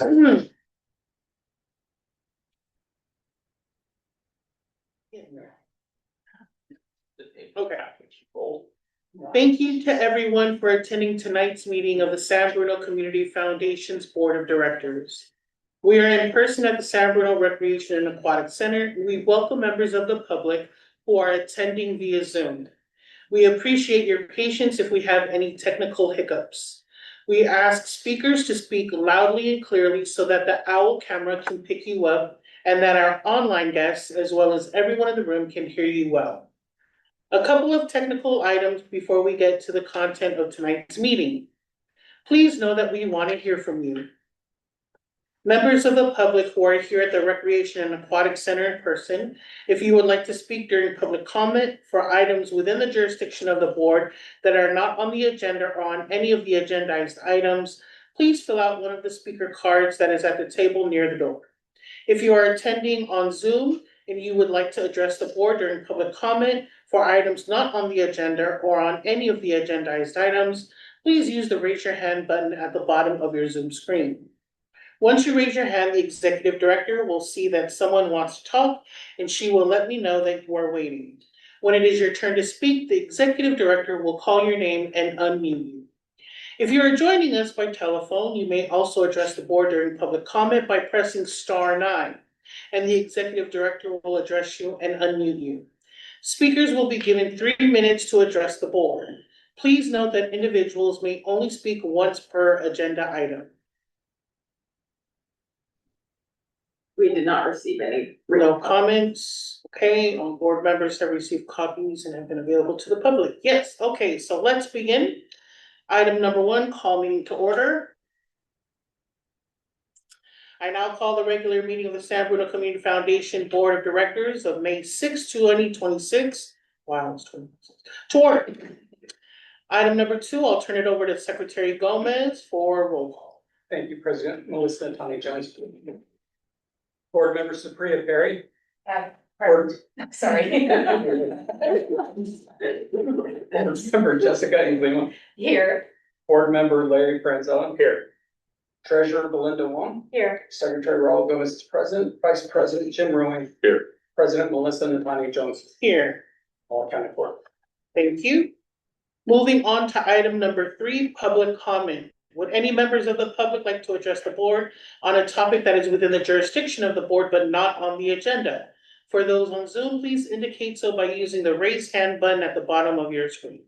Okay. Thank you to everyone for attending tonight's meeting of the San Bruno Community Foundation's Board of Directors. We are in person at the San Bruno Recreation and Aquatic Center. We welcome members of the public who are attending via Zoom. We appreciate your patience if we have any technical hiccups. We ask speakers to speak loudly and clearly so that the OWL camera can pick you up and that our online guests, as well as everyone in the room, can hear you well. A couple of technical items before we get to the content of tonight's meeting. Please know that we want to hear from you. Members of the public who are here at the Recreation and Aquatic Center in person, if you would like to speak during public comment for items within the jurisdiction of the board that are not on the agenda or on any of the agendized items, please fill out one of the speaker cards that is at the table near the door. If you are attending on Zoom and you would like to address the board during public comment for items not on the agenda or on any of the agendized items, please use the raise your hand button at the bottom of your Zoom screen. Once you raise your hand, the executive director will see that someone wants to talk and she will let me know that you are waiting. When it is your turn to speak, the executive director will call your name and unmute you. If you are joining us by telephone, you may also address the board during public comment by pressing *9, and the executive director will address you and unmute you. Speakers will be given 3 minutes to address the board. Please note that individuals may only speak once per agenda item. We did not receive any. No comments. Okay, all board members have received copies and have been available to the public. Yes, okay, so let's begin. Item number 1, call meeting to order. I now call the regular meeting of the San Bruno Community Foundation Board of Directors of May 6, 2026. Wow, it's 2026. To order. Item number 2, I'll turn it over to Secretary Gomez for roll call. Thank you, President Melissa and Tony Jones. Board member Supriya Perry. Sorry. Board member Jessica Inglima. Here. Board member Larry Franzella. Here. Treasurer Belinda Wong. Here. Secretary Raul Gomez is present. Vice President Jim Rowing. Here. President Melissa Natani Jones. Here. All accounted for. Thank you. Moving on to item number 3, public comment. Would any members of the public like to address the board on a topic that is within the jurisdiction of the board but not on the agenda? For those on Zoom, please indicate so by using the raise hand button at the bottom of your screen.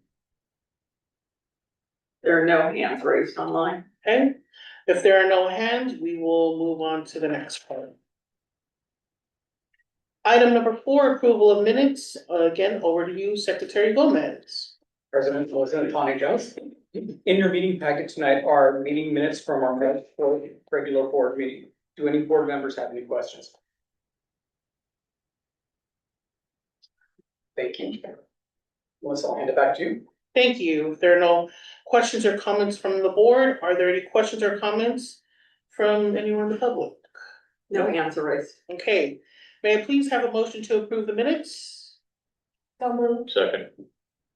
There are no hands raised online. Okay, if there are no hands, we will move on to the next part. Item number 4, approval of minutes. Again, over to you, Secretary Gomez. President Melissa Natani Jones. In your meeting packet tonight are meeting minutes from our regular board meeting. Do any board members have any questions? Thank you. Melissa, I'll hand it back to you. Thank you. If there are no questions or comments from the board, are there any questions or comments from anyone in the public? No hands are raised. Okay, may I please have a motion to approve the minutes? So moved. Second.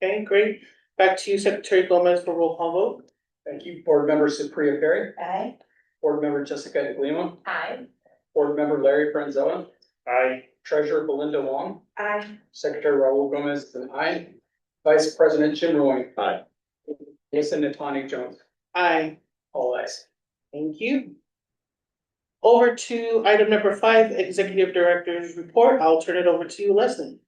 Okay, great. Back to you, Secretary Gomez, for roll call vote. Thank you. Board member Supriya Perry. Aye. Board member Jessica Inglima. Aye. Board member Larry Franzella. Aye. Treasurer Belinda Wong. Aye. Secretary Raul Gomez is an aye. Vice President Jim Rowing. Aye. Melissa Natani Jones. Aye. All ayes. Thank you. Over to item number 5, Executive Director's report. I'll turn it over to you, Leslie.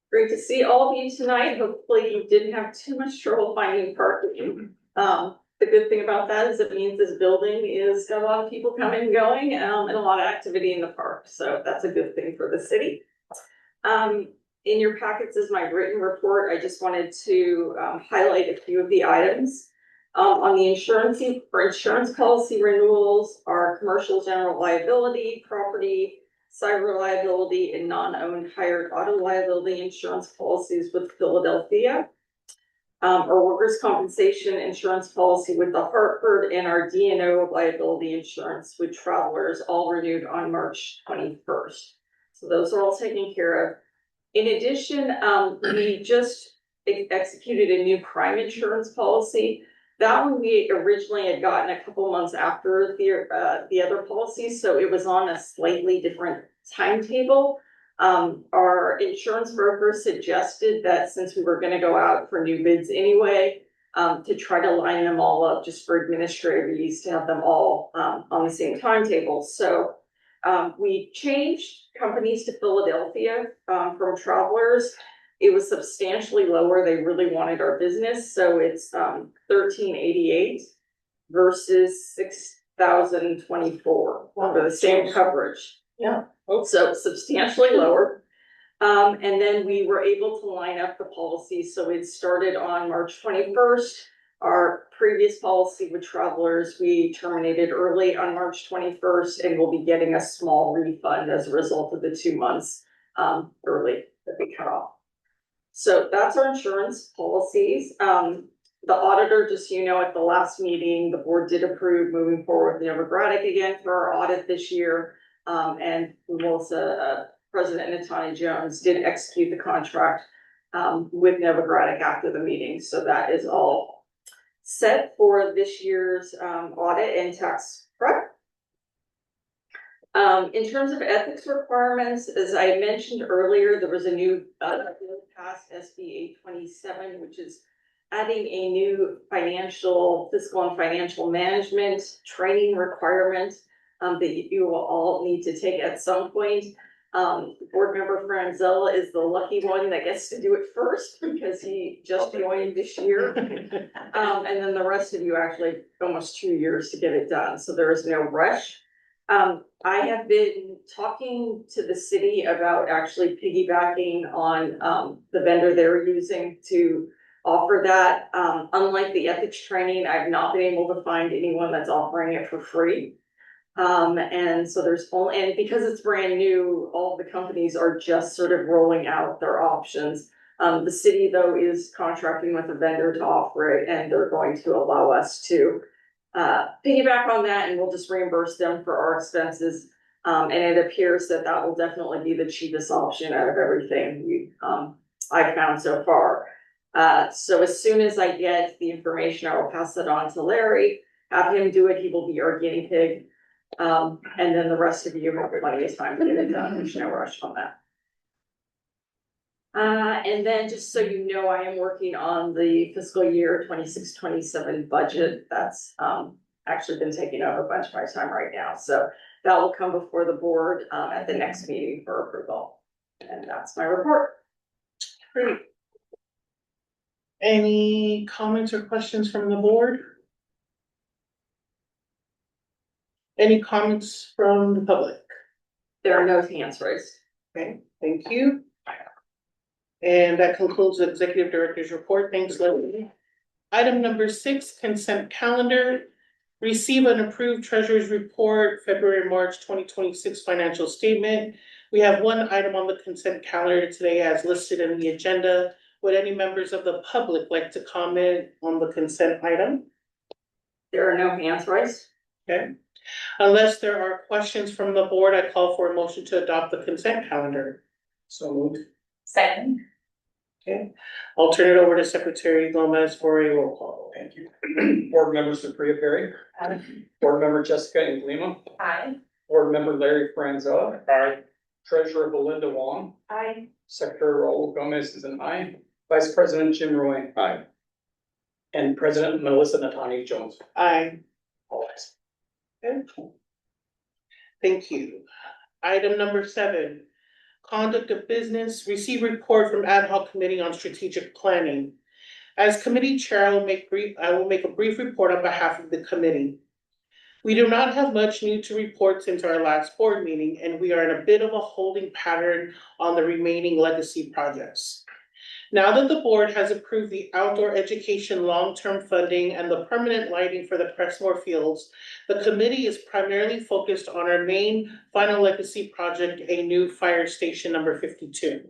Great to see all of you tonight. Hopefully you didn't have too much trouble finding parking. The good thing about that is it means this building is got a lot of people coming and going, and a lot of activity in the park. So that's a good thing for the city. In your packets is my written report. I just wanted to highlight a few of the items. On the insurance policy renewals, our commercial general liability, property, cyber liability, and non-owned hired auto liability insurance policies with Philadelphia. Our workers' compensation insurance policy with the Hartford, and our D&O liability insurance with Travelers all renewed on March 21st. So those are all taken care of. In addition, we just executed a new crime insurance policy. That one we originally had gotten a couple months after the other policies, so it was on a slightly different timetable. Our insurance broker suggested that since we were gonna go out for new bids anyway, to try to line them all up just for administrative use, to have them all, on the same timetable. So, we changed companies to Philadelphia, from Travelers. It was substantially lower. They really wanted our business, so it's, $13.88 versus $6,024 for the same coverage. Yeah. So substantially lower. And then we were able to line up the policies, so it started on March 21st. Our previous policy with Travelers, we terminated early on March 21st, and we'll be getting a small refund as a result of the 2 months early that we cut off. So that's our insurance policies. The auditor, just so you know, at the last meeting, the board did approve moving forward with Novogradac again for our audit this year. And Melissa, President Natani Jones did execute the contract with Novogradac after the meeting. So that is all set for this year's audit and tax prep. In terms of ethics requirements, as I mentioned earlier, there was a new bill passed SB 827, which is adding a new fiscal and financial management training requirement that you will all need to take at some point. Board member Franzella is the lucky one that gets to do it first because he just joined this year. And then the rest of you actually almost 2 years to get it done, so there is no rush. I have been talking to the city about actually piggybacking on the vendor they're using to offer that. Unlike the ethics training, I've not been able to find anyone that's offering it for free. And so and because it's brand new, all the companies are just sort of rolling out their options. The city though is contracting with a vendor to offer it, and they're going to allow us to piggyback on that, and we'll just reimburse them for our expenses. And it appears that that will definitely be the cheapest option out of everything I've found so far. So as soon as I get the information, I will pass it on to Larry, have him do it. He will be our guinea pig. And then the rest of you have plenty of time to get it done. There's no rush on that. And then just so you know, I am working on the fiscal year 26-27 budget. That's actually been taking up a bunch of my time right now. So that will come before the board at the next meeting for approval. And that's my report. Great. Any comments or questions from the board? Any comments from the public? There are no hands raised. Okay, thank you. And that concludes the executive director's report. Thanks, Leslie. Item number 6, consent calendar. Receive and approve treasurer's report, February, March 2026 financial statement. We have one item on the consent calendar today as listed in the agenda. Would any members of the public like to comment on the consent item? There are no hands raised. Okay. Unless there are questions from the board, I call for a motion to adopt the consent calendar. So moved. Second. Okay, I'll turn it over to Secretary Gomez for a roll call. Thank you. Board member Supriya Perry. Aye. Board member Jessica Anglima. Aye. Board member Larry Franzella. Aye. Treasurer Belinda Wong. Aye. Secretary Raul Gomez is an aye. Vice President Jim Roy. Aye. And President Melissa Natani Jones. Aye. All ayes. Okay. Thank you. Item number 7, conduct of business. Receive report from ad hoc committee on strategic planning. As committee chair, I will make a brief report on behalf of the committee. We do not have much new to report since our last board meeting, and we are in a bit of a holding pattern on the remaining legacy projects. Now that the board has approved the outdoor education long-term funding and the permanent lighting for the Pressmore Fields, the committee is primarily focused on our main final legacy project, a new fire station number 52.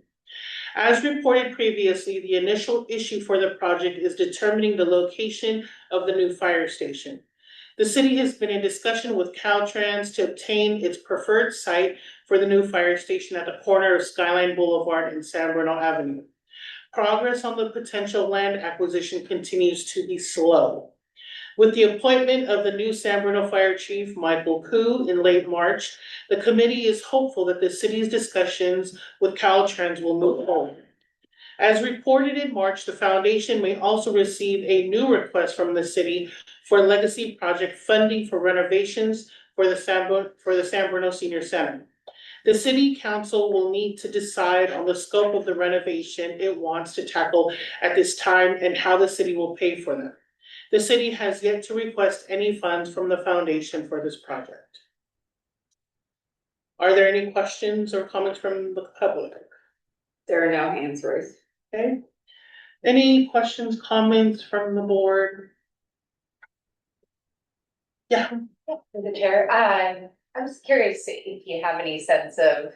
As reported previously, the initial issue for the project is determining the location of the new fire station. The city has been in discussion with Caltrans to obtain its preferred site for the new fire station at the corner of Skyline Boulevard and San Bruno Avenue. Progress on the potential land acquisition continues to be slow. With the appointment of the new San Bruno Fire Chief, Michael Koo, in late March, the committee is hopeful that the city's discussions with Caltrans will move forward. As reported in March, the foundation may also receive a new request from the city for legacy project funding for renovations for the San Bruno Senior Center. The city council will need to decide on the scope of the renovation it wants to tackle at this time and how the city will pay for them. The city has yet to request any funds from the foundation for this project. Are there any questions or comments from the public? There are no hands raised. Okay. Any questions, comments from the board? Yeah. For the chair, I'm just curious if you have any sense of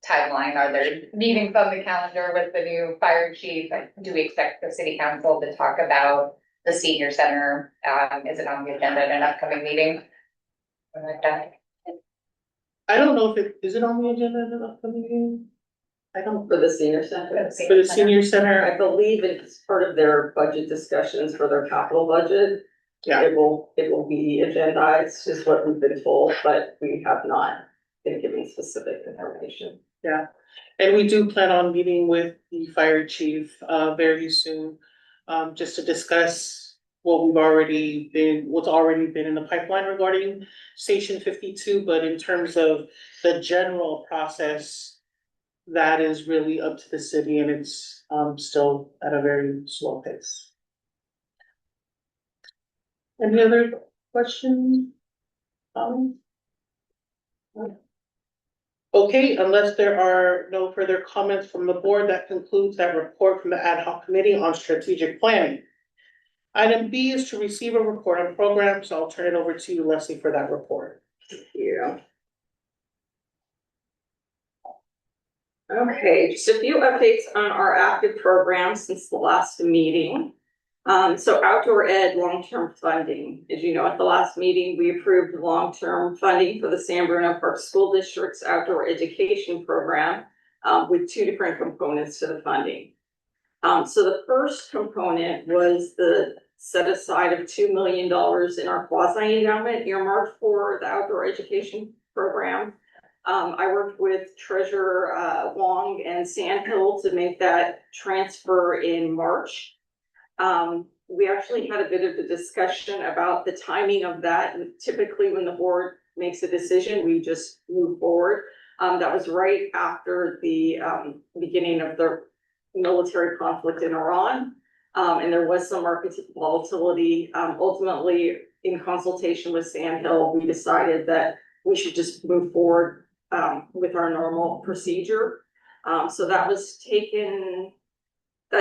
timeline. Are there meetings on the calendar with the new fire chief? Do we expect the city council to talk about the senior center? Is it on the agenda in an upcoming meeting? Like that? I don't know if is it on the agenda of the upcoming meeting? I don't, For the senior center, for the senior I center, believe it's part of their budget discussions for their capital budget. yeah, It will be agendized, is what we've been told, but we have not been given specific information. yeah. And we do plan on meeting with the fire chief, very soon, just to discuss what's already been in the pipeline regarding Station 52, but in terms of the general process, that is really up to the city and it's, still at a very slow pace. Any other questions? Okay, unless there are no further comments from the board, that concludes that report from the ad hoc committee on strategic planning. Item B is to receive a report on programs. So I'll turn it over to you, Leslie, for that report. Yeah. Okay, just a few updates on our active programs since the last meeting. So outdoor ed long-term funding. As you know, at the last meeting, we approved long-term funding for the San Bruno Park School District's outdoor education program, with two different components to the funding. So the first component was the set aside of $2 million in our quasi endowment earmarked for the outdoor education program. I worked with Treasurer Wong and Sandhill to make that transfer in March. We actually had a bit of a discussion about the timing of that. And typically when the board makes a decision, we just move forward. That was right after the beginning of the military conflict in Iran. And there was some market volatility. Ultimately, in consultation with Sandhill, we decided that we should just move forward with our normal procedure. So that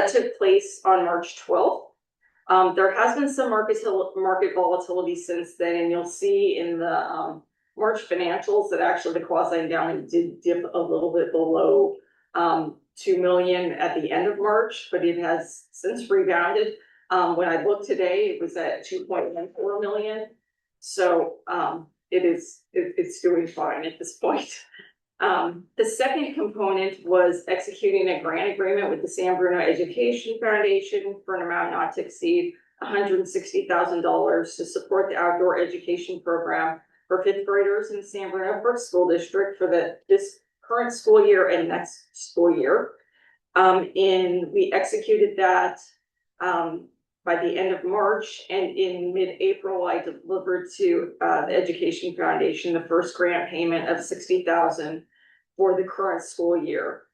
took place on March 12th. There has been some market volatility since then, and you'll see in the March financials that actually the quasi endowment did dip a little bit below 2 million at the end of March, but it has since rebounded. When I looked today, it was at 2.14 million. So it's doing fine at this point. The second component was executing a grant agreement with the San Bruno Education Foundation for an amount not to exceed $160,000 to support the outdoor education program for fifth graders in the San Bruno Park School District for this current school year and next school year. We executed that by the end of March, and in mid-April, I delivered to the Education Foundation the first grant payment of $60,000 for the current school year.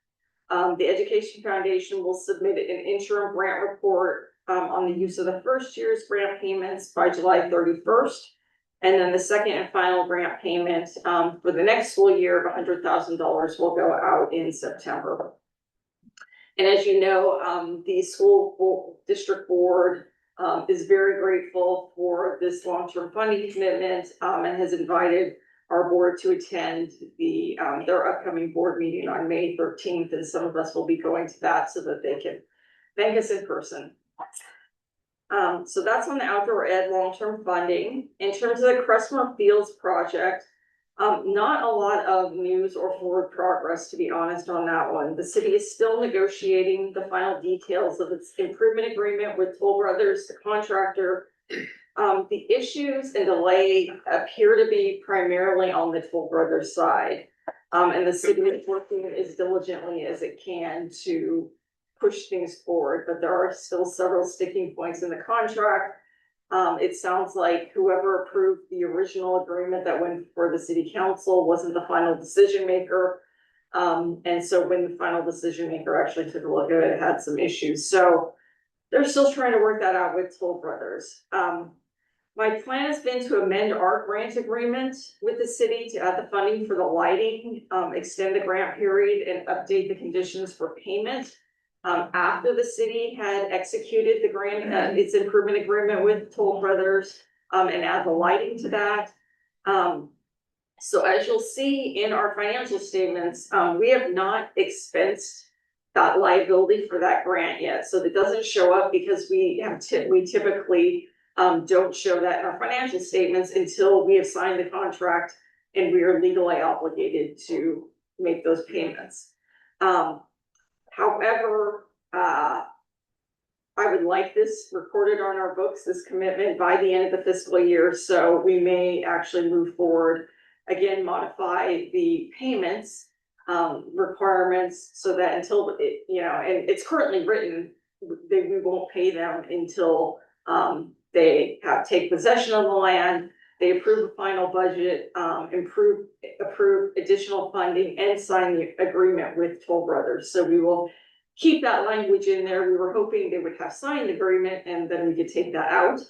The Education Foundation will submit an interim grant report on the use of the first year's grant payments by July 31st. And then the second and final grant payment for the next school year of $100,000 will go out in September. And as you know, the school district board is very grateful for this long-term funding commitment and has invited our board to attend their upcoming board meeting on May 13th. And some of us will be going to that so that they can thank us in person. So that's on the outdoor ed long-term funding. In terms of the Crestmore Fields project, Not a lot of news or forward progress, to be honest, on that one. The city is still negotiating the final details of its improvement agreement with Toll Brothers, the contractor. The issues and delay appear to be primarily on the Toll Brothers side. And the city is working as diligently as it can to push things forward, but there are still several sticking points in the contract. It sounds like whoever approved the original agreement that went before the city council wasn't the final decision maker. And so when the final decision maker actually took a look at it, it had some issues. So they're still trying to work that out with Toll Brothers. My plan has been to amend our grant agreement with the city to add the funding for the lighting, extend the grant period, and update the conditions for payment. After the city had executed the grant, its improvement agreement with Toll Brothers, and add the lighting to that. So as you'll see in our financial statements, we have not expensed that liability for that grant yet. So it doesn't show up because we typically don't show that in our financial statements until we have signed the contract and we are legally obligated to make those payments. However, I would like this recorded on our books, this commitment, by the end of the fiscal year. So we may actually move forward, again, modify the payments requirements so that until it, and it's currently written, we won't pay them until they take possession of the land, they approve the final budget, approve additional funding, and sign the agreement with Toll Brothers. So we will keep that language in there. We were hoping they would have signed the agreement and then we could take that out.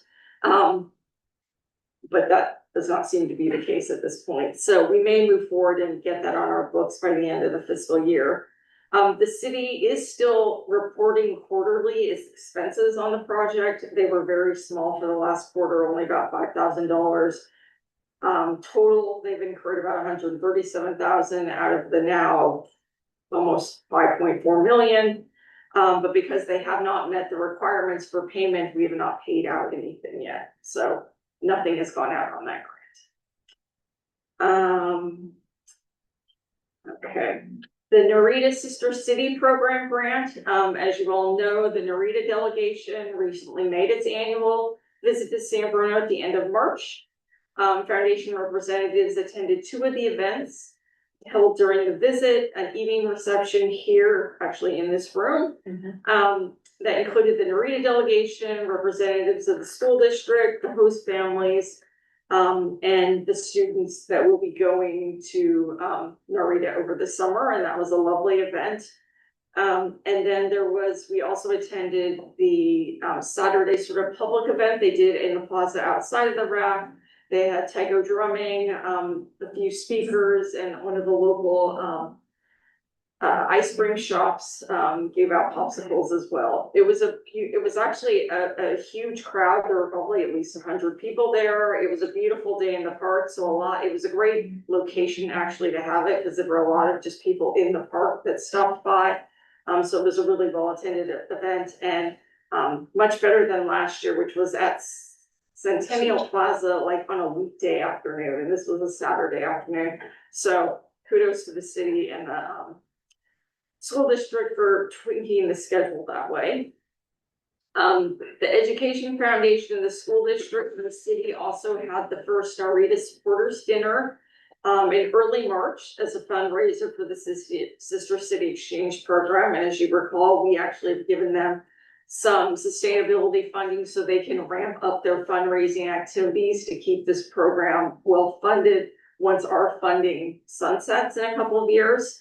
But that does not seem to be the case at this point. So we may move forward and get that on our books by the end of the fiscal year. The city is still reporting quarterly its expenses on the project. They were very small for the last quarter, only about $5,000. Total, they've incurred about $137,000 out of the now almost $5.4 million. But because they have not met the requirements for payment, we have not paid out anything yet. So nothing has gone out on that grant. Okay. The Narita Sister City Program grant, as you all know, the Narita delegation recently made its annual visit to San Bruno at the end of March. Foundation representatives attended 2 of the events held during the visit, an evening reception here, actually in this room, that included the Narita delegation, representatives of the school district, the host families, and the students that will be going to Narita over the summer, and that was a lovely event. And then we also attended the Saturday sort of public event they did in the plaza outside of the RAF. They had Taiko drumming, a few speakers, and one of the local ice cream shops gave out popsicles as well. It was actually a huge crowd. There were probably at least 100 people there. It was a beautiful day in the park, so it was a great location actually to have it because there were a lot of just people in the park that stopped by. So it was a really well attended event and much better than last year, which was at Centennial Plaza, like on a weekday afternoon, and this was a Saturday afternoon. So kudos to the city and the school district for tweaking the schedule that way. The Education Foundation, the school district, and the city also had the first Narita Supporters Dinner in early March as a fundraiser for the Sister City Exchange Program. And as you recall, we actually have given them some sustainability funding so they can ramp up their fundraising activities to keep this program well funded once our funding sunsets in a couple of years.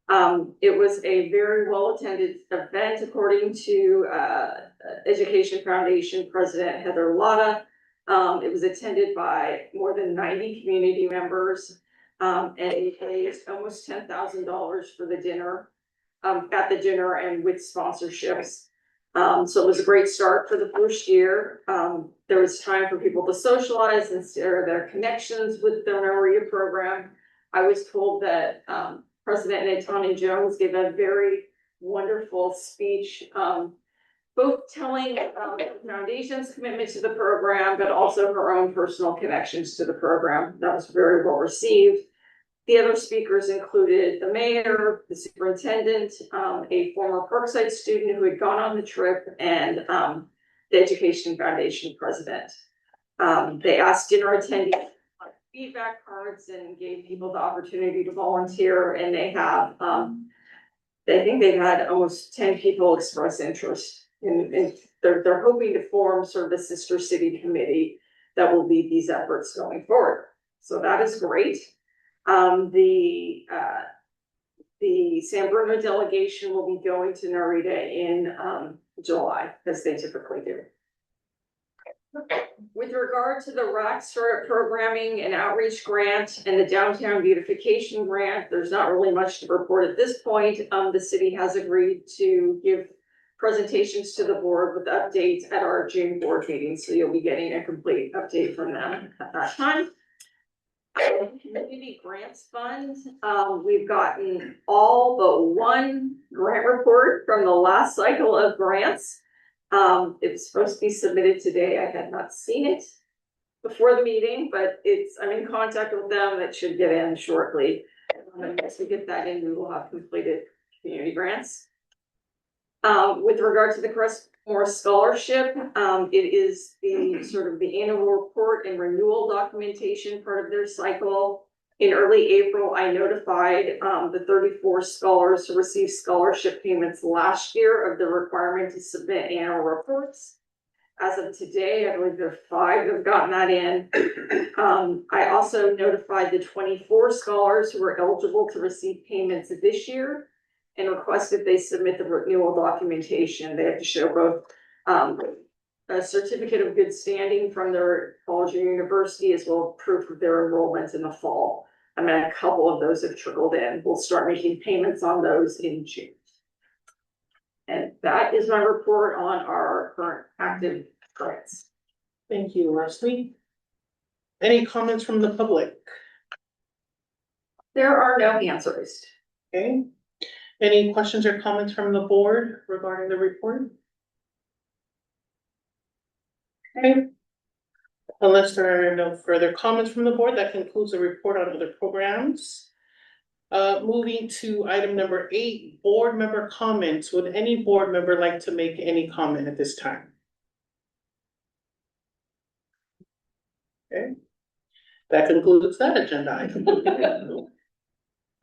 It was a very well attended event, according to Education Foundation President Heather Lotta. It was attended by more than 90 community members, and it raised almost $10,000 for the dinner, at the dinner and with sponsorships. So it was a great start for the first year. There was time for people to socialize and share their connections with the Narita program. I was told that President Natani Jones gave a very wonderful speech both telling the foundation's commitment to the program, but also her own personal connections to the program. That was very well received. The other speakers included the mayor, the superintendent, a former Parkside student who had gone on the trip, and the Education Foundation president. They asked dinner attendees feedback cards and gave people the opportunity to volunteer, and they have I think they've had almost 10 people express interest in they're hoping to form sort of a sister city committee that will lead these efforts going forward. So that is great. The San Bruno delegation will be going to Narita in July, as they typically do. With regard to the RAC startup programming and outreach grant and the downtown beautification grant, there's not really much to report at this point. The city has agreed to give presentations to the board with updates at our June board meeting, so you'll be getting a complete update from them at that time. Community grants fund, we've gotten all but one grant report from the last cycle of grants. It was supposed to be submitted today. I had not seen it before the meeting, but I'm in contact with them. It should get in shortly. And once we get that in, we will have completed community grants. With regard to the Crestmore Scholarship, it is the sort of the annual report and renewal documentation part of their cycle. In early April, I notified the 34 scholars who received scholarship payments last year of the requirement to submit annual reports. As of today, I believe there are 5 that have gotten that in. I also notified the 24 scholars who were eligible to receive payments this year and requested they submit the renewal documentation. They have to show both a certificate of good standing from their college or university, as well as proof of their enrollment in the fall. I mean, a couple of those have trickled in. We'll start making payments on those in June. And that is my report on our current active grants. Thank you, Leslie. Any comments from the public? There are no hands raised. Okay. Any questions or comments from the board regarding the report? Okay. Unless there are no further comments from the board, that concludes the report on other programs. Moving to item number 8, board member comments. Would any board member like to make any comment at this time? Okay. That concludes that agenda item.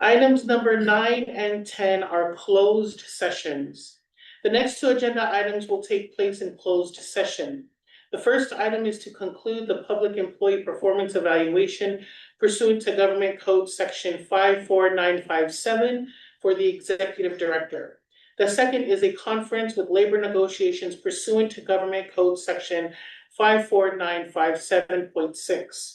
Items number 9 and 10 are closed sessions. The next 2 agenda items will take place in closed session. The first item is to conclude the public employee performance evaluation pursuant to Government Code Section 54957 for the executive director. The second is a conference with labor negotiations pursuant to Government Code Section 54957.6.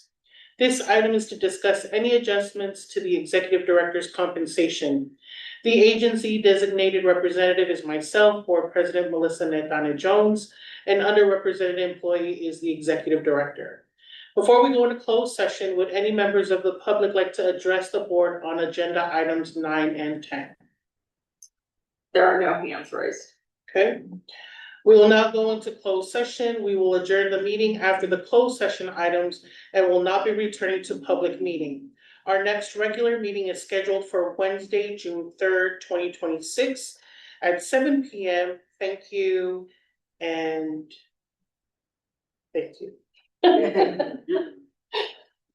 This item is to discuss any adjustments to the executive director's compensation. The agency designated representative is myself, Board President Melissa Netane Jones, and underrepresented employee is the executive director. Before we go into closed session, would any members of the public like to address the board on agenda items 9 and 10? There are no hands raised. Okay. We will now go into closed session. We will adjourn the meeting after the closed session items and will not be returning to public meeting. Our next regular meeting is scheduled for Wednesday, June 3rd, 2026 at 7 p.m. Thank you and thank you.